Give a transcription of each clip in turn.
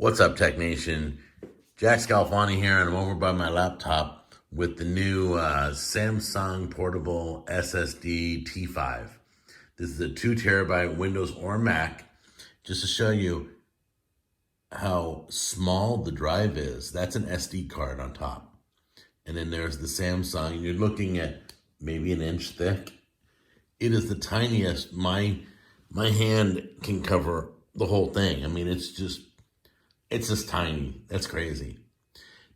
What's up, Tech Nation? Jack Scalfani here, and I'm over by my laptop with the new Samsung portable SSD T5. This is a 2 terabyte Windows or Mac. Just to show you how small the drive is, that's an SD card on top. And then there's the Samsung. You're looking at maybe an inch thick. It is the tiniest. My hand can cover the whole thing. I mean, it's just tiny. That's crazy.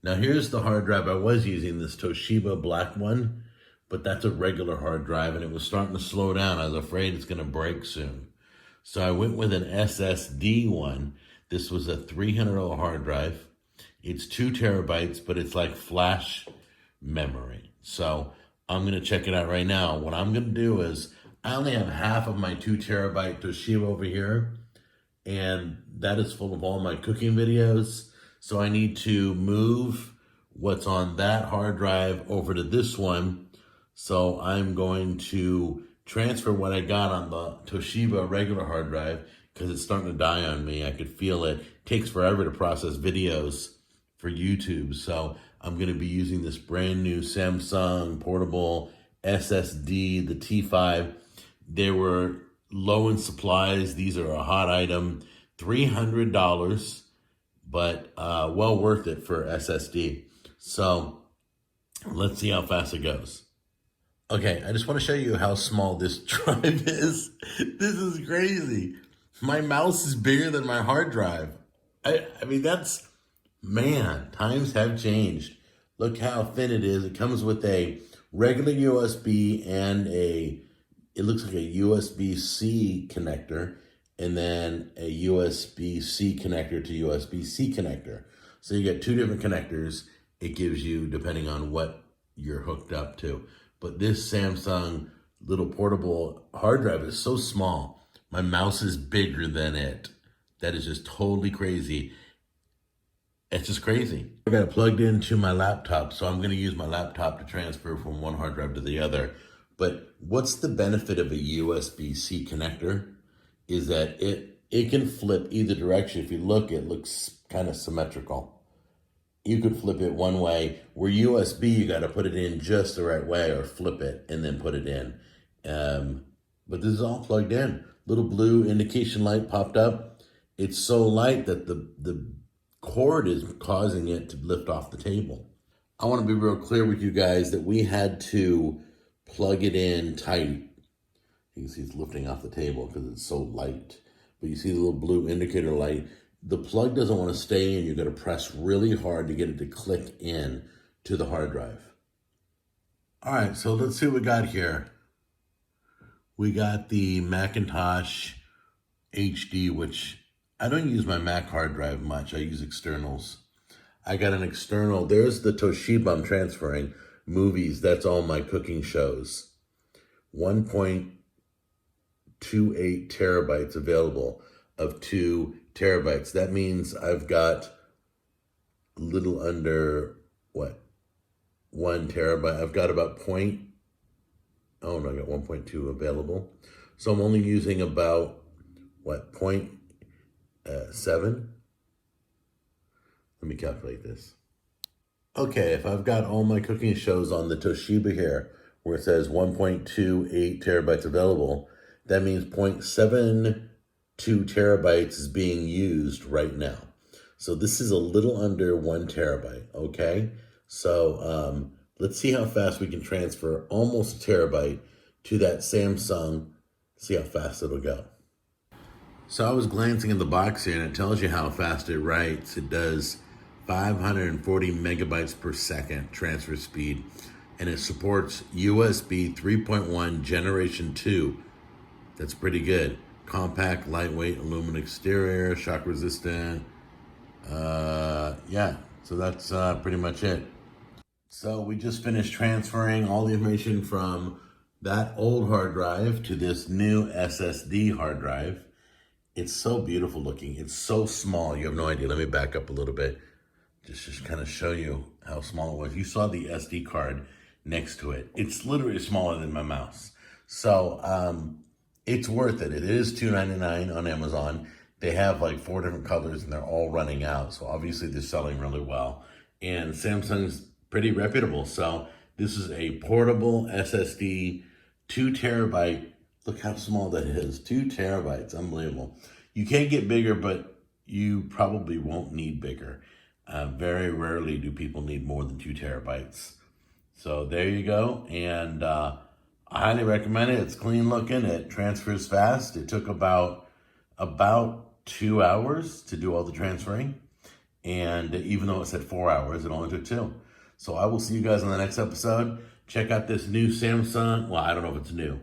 Now here's the hard drive. I was using this Toshiba black one, but that's a regular hard drive, and it was starting to slow down. I was afraid it's going to break soon. So I went with an SSD one. This was a $300 hard drive. It's 2 terabytes, but it's like flash memory. So I'm going to check it out right now. What I'm going to do is I only have half of my 2 terabyte Toshiba over here, and that is full of all my cooking videos. So I need to move what's on that hard drive over to this one. So I'm going to transfer what I got on the Toshiba regular hard drive because it's starting to die on me. I could feel it. It takes forever to process videos for YouTube. So I'm going to be using this brand new Samsung portable SSD, the T5. They were low in supplies. These are a hot item, $300, but well worth it for SSD. So let's see how fast it goes. Okay, I just want to show you how small this drive is. This is crazy. My mouse is bigger than my hard drive. I mean, man, times have changed. Look how thin it is. It comes with a regular USB and it looks like a USB-C connector, and then a USB-C connector to USB-C connector. So you get 2 different connectors. It gives you, depending on what you're hooked up to. But this Samsung little portable hard drive is so small. My mouse is bigger than it. That is just totally crazy. It's just crazy. I got it plugged into my laptop, so I'm going to use my laptop to transfer from one hard drive to the other. But what's the benefit of a USB-C connector is that it can flip either direction. If you look, it looks kind of symmetrical. You could flip it one way. Where USB, you got to put it in just the right way or flip it and then put it in. But this is all plugged in. Little blue indication light popped up. It's so light that the cord is causing it to lift off the table. I want to be real clear with you guys that we had to plug it in tight. You can see it's lifting off the table because it's so light. But you see the little blue indicator light. The plug doesn't want to stay in. You're going to press really hard to get it to click in to the hard drive. All right, so let's see what we got here. We got the Macintosh HD, which I don't use my Mac hard drive much. I use externals. I got an external. There's the Toshiba I'm transferring. Movies, that's all my cooking shows. 1.28 terabytes available of 2 terabytes. That means I've got a little under, 1 terabyte. I've got about I got 1.2 available. So I'm only using about, 0.7? Let me calculate this. Okay, if I've got all my cooking shows on the Toshiba here, where it says 1.28 terabytes available, that means 0.72 terabytes is being used right now. So this is a little under 1 terabyte, okay? So let's see how fast we can transfer almost a terabyte to that Samsung, see how fast it'll go. So I was glancing in the box here, and it tells you how fast it writes. It does 540 megabytes per second transfer speed, and it supports USB 3.1 Generation 2. That's pretty good. Compact, lightweight, aluminum exterior, shock resistant. Yeah, so that's pretty much it. So we just finished transferring all the information from that old hard drive to this new SSD hard drive. It's so beautiful looking. It's so small. You have no idea. Let me back up a little bit. Just kind of show you how small it was. You saw the SD card next to it. It's literally smaller than my mouse. So it's worth it. It is $2.99 on Amazon. They have like 4 different colors and they're all running out. So obviously they're selling really well. And Samsung's pretty reputable. So this is a portable SSD, 2 terabyte. Look how small that is, 2 terabytes, unbelievable. You can get bigger, but you probably won't need bigger. Very rarely do people need more than 2 terabytes. So there you go. And I highly recommend it. It's clean looking. It transfers fast. It took about 2 hours to do all the transferring. And even though it said 4 hours, it only took 2. So I will see you guys on the next episode. Check out this new Samsung. Well, I don't know if it's new,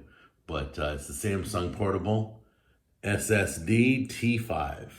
but it's the Samsung Portable SSD T5.